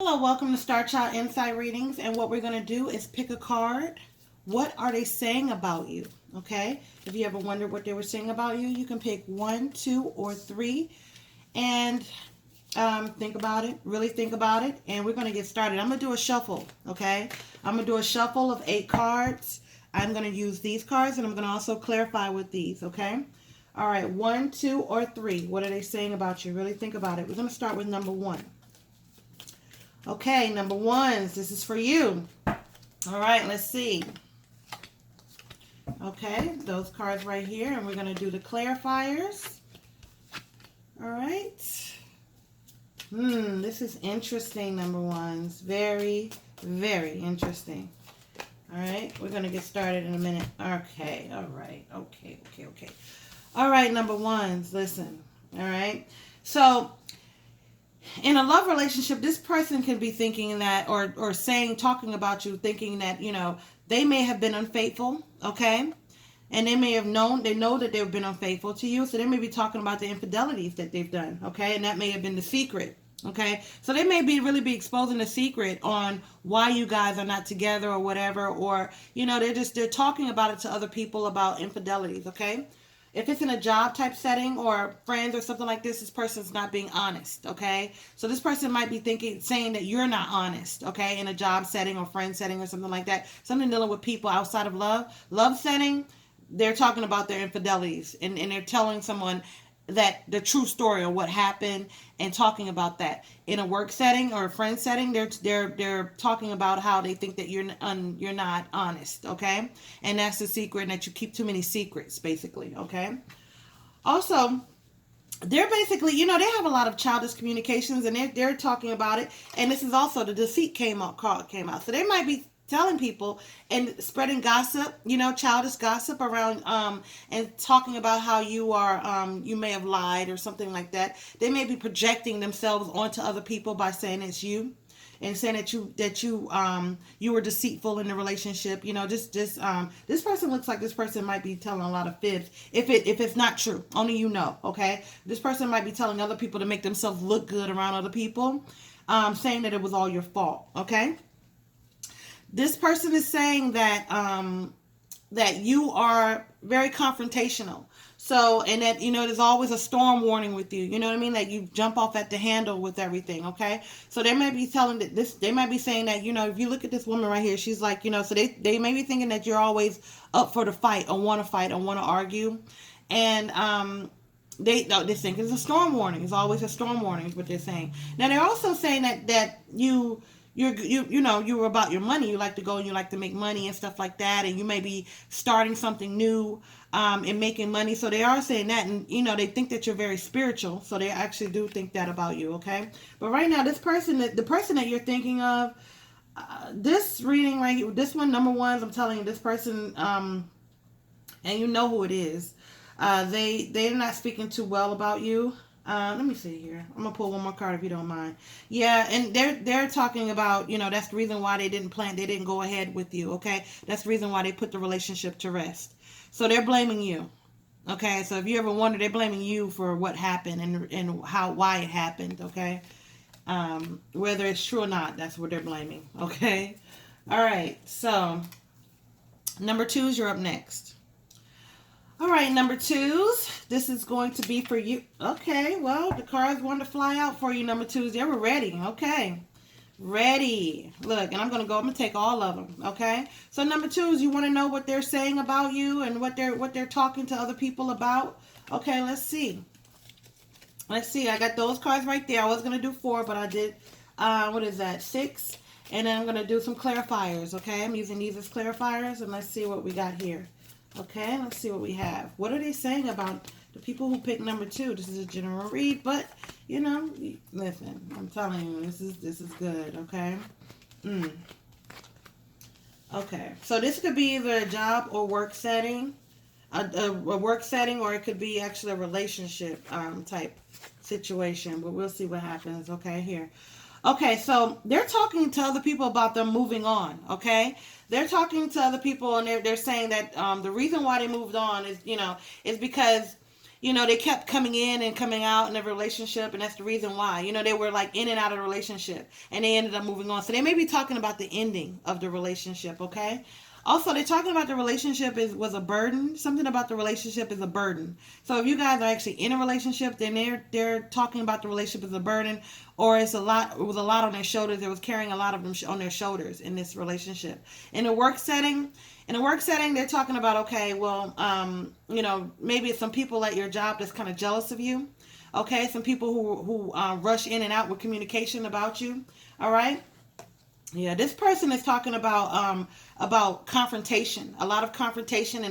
Hello, welcome to Star Child Insight Readings. And what we're going to do is pick a card. What are they saying about you? Okay. If you ever wondered what they were saying about you, you can pick one, two, or three and think about it. Really think about it. And we're going to get started. I'm going to do a shuffle. Okay. I'm going to do a shuffle of 8 cards. I'm going to use these cards and I'm going to also clarify with these. Okay. All right. 1, 2, or 3. What are they saying about you? Really think about it. We're going to start with number 1. Okay, number 1s, this is for you. All right, let's see. Okay, those cards right here, and we're going to do the clarifiers. All right. This is interesting, number 1s. Very, very interesting. All right, we're going to get started in a minute. Okay, all right. Okay. All right, number 1s, listen. All right. So, in a love relationship, this person can be thinking that or saying, talking about you, thinking that, they may have been unfaithful, okay? And they may have they know that they've been unfaithful to you, so they may be talking about the infidelities that they've done, okay? And that may have been the secret, okay? So they may really be exposing the secret on why you guys are not together or whatever, or, they're talking about it to other people about infidelities, okay? If it's in a job type setting or friends or something like this person's not being honest, okay? So this person might be saying that you're not honest, okay? In a job setting or friend setting or something like that. Something dealing with people outside of love setting, they're talking about their infidelities and they're telling someone that the true story of what happened and talking about that. In a work setting or a friend setting, they're talking about how they think that you're not honest, okay? And that's the secret, and that you keep too many secrets, basically, okay? Also, they're basically, they have a lot of childish communications, and they're talking about it. And this is also the deceit card came out, so they might be telling people and spreading gossip, childish gossip around, and talking about how you may have lied or something like that. They may be projecting themselves onto other people by saying it's you, and saying that you were deceitful in the relationship. This person looks like this person might be telling a lot of fibs. If it's not true, only okay? This person might be telling other people to make themselves look good around other people, saying that it was all your fault, okay? This person is saying that that you are very confrontational. So, and that, there's always a storm warning with you. You know what I mean? That you jump off at the handle with everything, okay? So they may be they might be saying that, if you look at this woman right here, she's like, so they may be thinking that you're always up for the fight or want to argue. And, they think it's a storm warning. It's always a storm warning is what they're saying. Now, they're also saying that you're about your money. You like to go and you like to make money and stuff like that, and you may be starting something new and making money. So they are saying that, and they think that you're very spiritual. So they actually do think that about you, okay? But right now, the person that you're thinking of, this reading right here, this one, number 1s, I'm telling you, this person, and you know who it is. They're not speaking too well about you. Let me see here. I'm gonna pull one more card if you don't mind. Yeah, and they're talking about, that's the reason why they didn't go ahead with you, okay? That's the reason why they put the relationship to rest. So they're blaming you. Okay, so if you ever wonder, they're blaming you for what happened and why it happened, okay? Whether it's true or not, that's what they're blaming, okay? All right, so number 2s, you're up next. All right, number 2s, this is going to be for you. Okay, well, the cards want to fly out for you, number 2s. They were ready, okay? Ready. Look, and I'm going to take all of them, okay? So number 2s, you want to know what they're saying about you and what they're talking to other people about? Okay, let's see. I got those cards right there. I was going to do 4, but I did, what is that, 6? And then I'm going to do some clarifiers, okay? I'm using these as clarifiers, and let's see what we got here. Okay, let's see what we have. What are they saying about the people who picked number 2? This is a general read, but listen, I'm telling you, this is good. Okay. Okay, so this could be either a job or work setting, a work setting, or it could be actually a relationship type situation. But we'll see what happens. Okay, here. Okay, so they're talking to other people about them moving on, okay? They're talking to other people, and they're saying that the reason why they moved on is, is because they kept coming in and coming out in a relationship, and that's the reason why. They were like in and out of the relationship, and they ended up moving on. So they may be talking about the ending of the relationship, okay? Also, they're talking about the relationship was a burden. Something about the relationship is a burden. So if you guys are actually in a relationship, then they're talking about the relationship as a burden, or it's a lot. It was a lot on their shoulders. They was carrying a lot of them on their shoulders in this relationship. In a work setting, they're talking about, okay, well, maybe it's some people at your job that's kind of jealous of you. Okay, some people who rush in and out with communication about you. All right. Yeah, this person is talking about confrontation, a lot of confrontation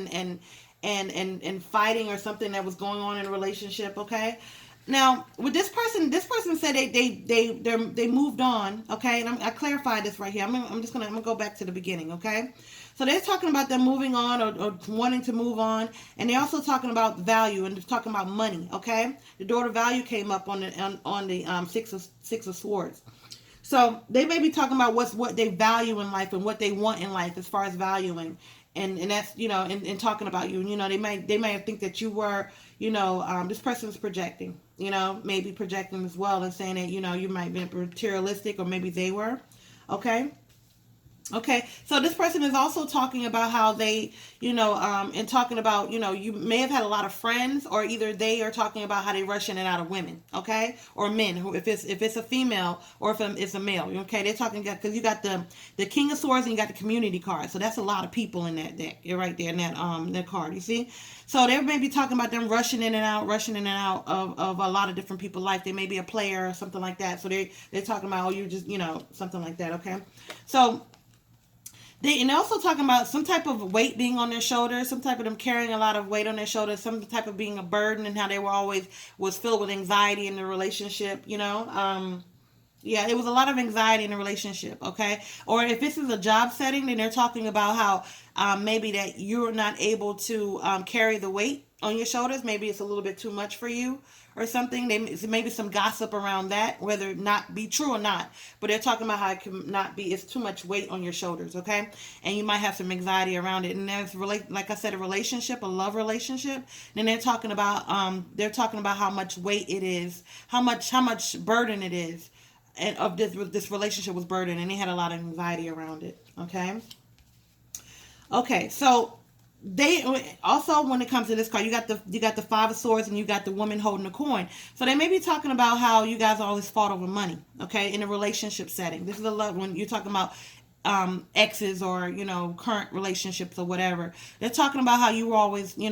and fighting or something that was going on in a relationship. Okay, now with this person said they moved on. Okay, and I clarified this right here. I'm gonna go back to the beginning. Okay, so they're talking about them moving on or wanting to move on, and they're also talking about value and they're talking about money. Okay, the daughter value came up on the six of swords. So they may be talking about what they value in life and what they want in life as far as valuing, and that's and talking about you. They may think that you were this person is projecting, maybe projecting as well and saying that you might be materialistic, or maybe they were, okay. Okay, so this person is also talking about how they, and talking about, you may have had a lot of friends, or either they are talking about how they rush in and out of women, okay, or men. Who, if it's a female or if it's a male, okay, they're talking because you got the King of Swords and you got the Community card, so that's a lot of people in that deck. You're right there in that card. You see, so they may be talking about them rushing in and out of a lot of different people's life. They may be a player or something like that. So they're talking about, oh, you're just something like that. Okay, so. And they're also talking about some type of weight being on their shoulders, some type of them carrying a lot of weight on their shoulders, some type of being a burden, and how they were always was filled with anxiety in the relationship. Yeah, it was a lot of anxiety in the relationship, okay? Or if this is a job setting, then they're talking about how maybe that you're not able to carry the weight on your shoulders. Maybe it's a little bit too much for you or something. Maybe some gossip around that, whether it not be true or not. But they're talking about how it can not be, it's too much weight on your shoulders, okay? And you might have some anxiety around it. And there's, like I said, a relationship, a love relationship. And they're talking about how much weight it is, how much burden it is. And of this relationship was burdened, and they had a lot of anxiety around it. Okay, so they also, when it comes to this card, you got the Five of Swords and you got the woman holding the coin. So they may be talking about how you guys always fought over money. Okay, in a relationship setting, this is a lot when you're talking about exes or current relationships or whatever. They're talking about how you were always you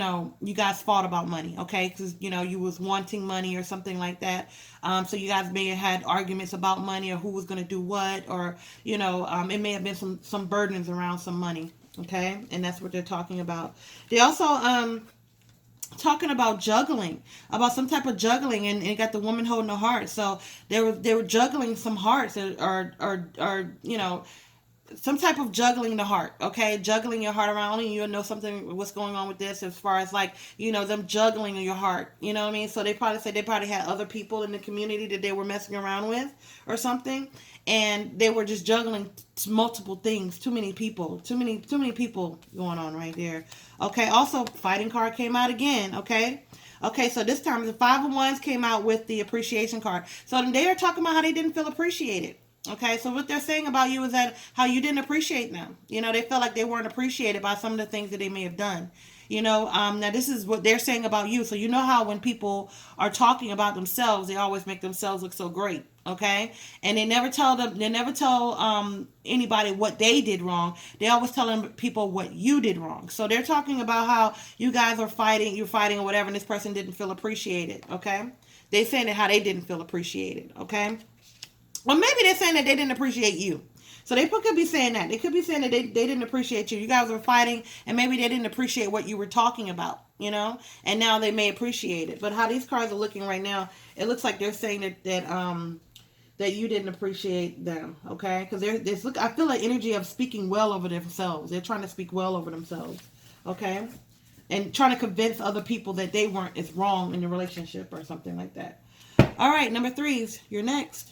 guys fought about money, okay, because you was wanting money or something like that. So you guys may have had arguments about money or who was going to do what, or it may have been some burdens around some money, okay, and that's what they're talking about. They also talking about juggling, about some type of juggling, and it got the woman holding the heart. So they were juggling some hearts, or some type of juggling the heart, okay, juggling your heart around. Only you'll know something what's going on with this, as far as like them juggling your heart, what I mean. So they probably had other people in the community that they were messing around with or something, and they were just juggling multiple things. Too many people going on right there. Okay, also fighting card came out again. Okay, so this time the Five of Wands came out with the appreciation card. So they are talking about how they didn't feel appreciated. Okay, so what they're saying about you is that how you didn't appreciate them. They felt like they weren't appreciated by some of the things that they may have done. Now this is what they're saying about you. So how when people are talking about themselves, they always make themselves look so great. Okay, and they never tell anybody what they did wrong. They always telling people what you did wrong. So they're talking about how you guys are fighting, you're fighting or whatever, and this person didn't feel appreciated. Okay, they're saying that how they didn't feel appreciated. Okay. Well, maybe they're saying that they didn't appreciate you. So they could be saying that. They could be saying that they didn't appreciate you. You guys were fighting, and maybe they didn't appreciate what you were talking about, and now they may appreciate it. But how these cards are looking right now, it looks like they're saying that you didn't appreciate them, okay? Because I feel like energy of speaking well over themselves. They're trying to speak well over themselves, okay? And trying to convince other people that they weren't as wrong in the relationship or something like that. All right, number 3s, you're next.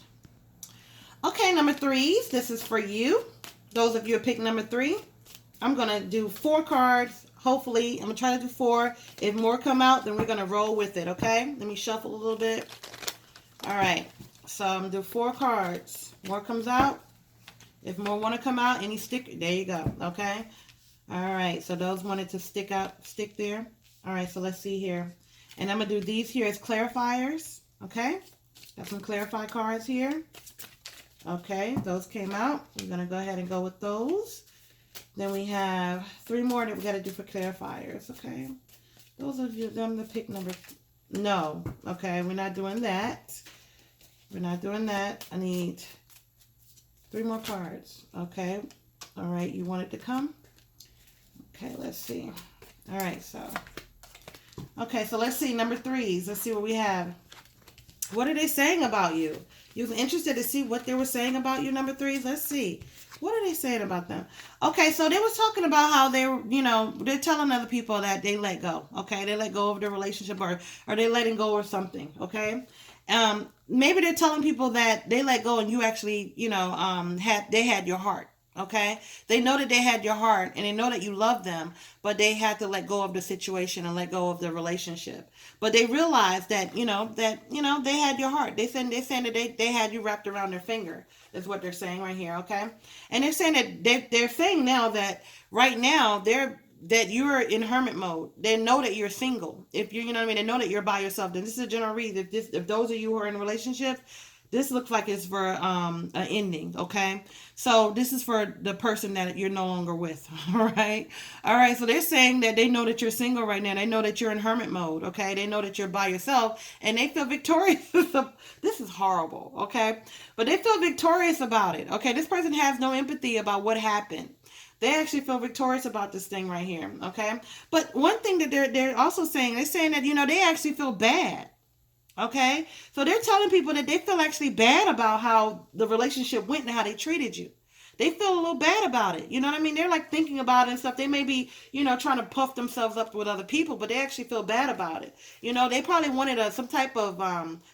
Okay, number 3s, this is for you. Those of you who picked number 3, I'm going to do 4 cards hopefully, I'm going to try to do 4. If more come out, then we're going to roll with it, okay? Let me shuffle a little bit. All right. So I'm going to do 4 cards. More comes out. If more want to come out, any stick, there you go, okay? All right, so those wanted to stick there. All right, so let's see here. And I'm going to do these here as clarifiers, okay? Got some clarify cards here. Okay, those came out. We're going to go ahead and go with those. Then we have 3 more that we got to do for clarifiers, okay? Those of you, them to pick number, no, okay, we're not doing that. We're not doing that. I need 3 more cards, okay? All right, you want it to come? Okay, let's see. All right, so let's see, number 3s. Let's see what we have. What are they saying about you? You was interested to see what they were saying about you, number 3s? Let's see. What are they saying about them? Okay, so they was talking about how they were, they're telling other people that they let go, okay? They let go of their relationship or they letting go or something, okay? Maybe they're telling people that they let go and you actually, they had your heart. Okay, they know that they had your heart and they know that you love them, but they had to let go of the situation and let go of the relationship. But they realized that they had your heart. They're saying that they had you wrapped around their finger. Is what they're saying right here. Okay, and they're saying that they're saying now that right now that you're in hermit mode. They know that you're single. If you they know that you're by yourself. Then this is a general read. If those of you who are in relationships, this looks like it's for an ending, okay? So this is for the person that you're no longer with, all right? All right, so they're saying that they know that you're single right now. They know that you're in hermit mode, okay? They know that you're by yourself, and they feel victorious. This is horrible, okay? But they feel victorious about it, okay? This person has no empathy about what happened. They actually feel victorious about this thing right here, okay? But one thing that they're also saying, they're saying that, they actually feel bad. Okay, so they're telling people that they feel actually bad about how the relationship went and how they treated you. They feel a little bad about it. You know what I mean? They're like thinking about it and stuff. They may be, trying to puff themselves up with other people, but they actually feel bad about it. They probably wanted some type of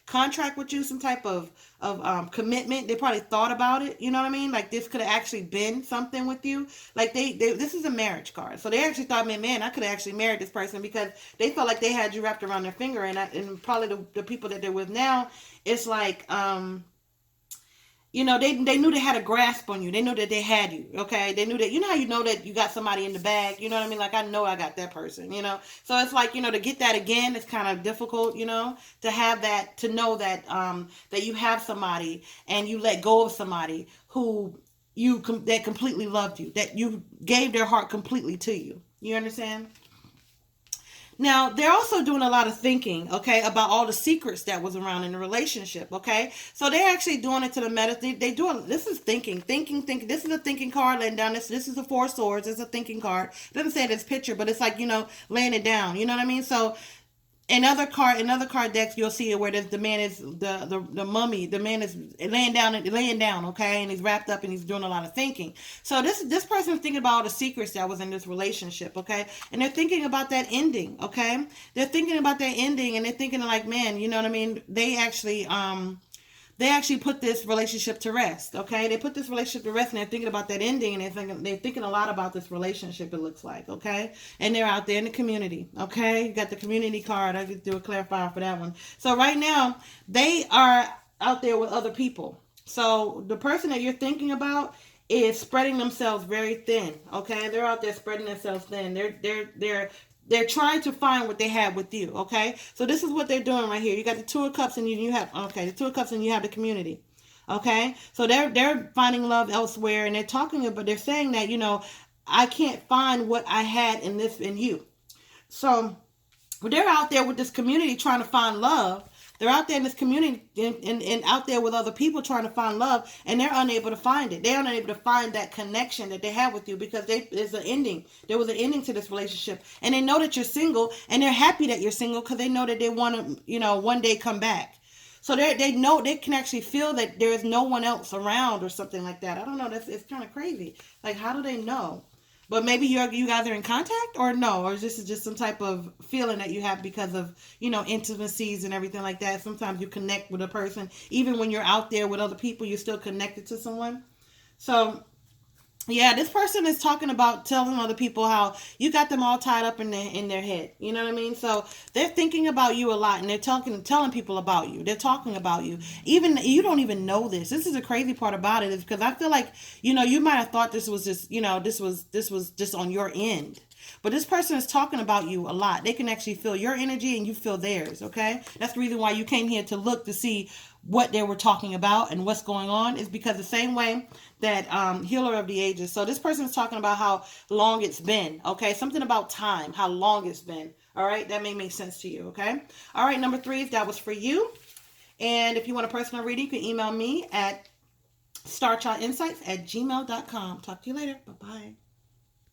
contract with you, some type of commitment. They probably thought about it. You know what I mean? Like this could have actually been something with you. Like this is a marriage card. So they actually thought, man, I could have actually married this person because they felt like they had you wrapped around their finger. And probably the people that they're with now, it's like, they knew they had a grasp on you. They knew that they had you, okay? They knew that, how you know that you got somebody in the bag, you know what I mean? Like, I know I got that person, So it's like, to get that again, it's kind of difficult, to have that, to know that, that you have somebody and you let go of somebody who that completely loved you, that you gave their heart completely to you. You understand? Now, they're also doing a lot of thinking, okay, about all the secrets that was around in the relationship, okay? So they're actually doing it to the meta. This is thinking. This is a thinking card laying down. This is a 4 swords. It's a thinking card. It doesn't say this picture, but it's like, laying it down. You know what I mean? So in other card decks, you'll see it where the man is the mummy. The man is laying down, okay, and he's wrapped up and he's doing a lot of thinking. So this person is thinking about all the secrets that was in this relationship, okay, and they're thinking about that ending, okay. They're thinking about that ending, and they're thinking like, man, you know what I mean? They actually put this relationship to rest, okay? They put this relationship to rest, and they're thinking about that ending, and they're thinking a lot about this relationship, it looks like, okay? And they're out there in the community, okay? You got the community card. I could do a clarifier for that one. So right now, they are out there with other people. So the person that you're thinking about is spreading themselves very thin, okay? They're out there spreading themselves thin. They're trying to find what they had with you, okay? So this is what they're doing right here. You got the 2 of Cups and you have, okay, the 2 of Cups and you have the community, okay? So they're finding love elsewhere, and they're saying that, I can't find what I had in you. So they're out there with this community trying to find love. They're out there in this community and out there with other people trying to find love, and they're unable to find it. They're unable to find that connection that they have with you because there's an ending. There was an ending to this relationship, and they know that you're single, and they're happy that you're single because they know that they want to, one day come back. So they know, they can actually feel that there is no one else around or something like that. I don't know. It's kind of crazy. Like, how do they know? But maybe you guys are in contact, or no, or this is just some type of feeling that you have because of, intimacies and everything like that. Sometimes you connect with a person. Even when you're out there with other people, you're still connected to someone. So Yeah, this person is talking about telling other people how you got them all tied up in their head. You know what I mean? So they're thinking about you a lot, and they're telling people about you. They're talking about you. Even you don't even know this. This is the crazy part about it, is because I feel like, you might have thought this was just, this was just on your end. But this person is talking about you a lot. They can actually feel your energy and you feel theirs, okay? That's the reason why you came here to look to see what they were talking about and what's going on, is because the same way that healer of the ages. So this person is talking about how long it's been, okay? Something about time, how long it's been. All right, that may make sense to you, okay? All right, number 3, that was for you. And if you want a personal reading, you can email me at starchildinsights@gmail.com. Talk to you later. Bye-bye.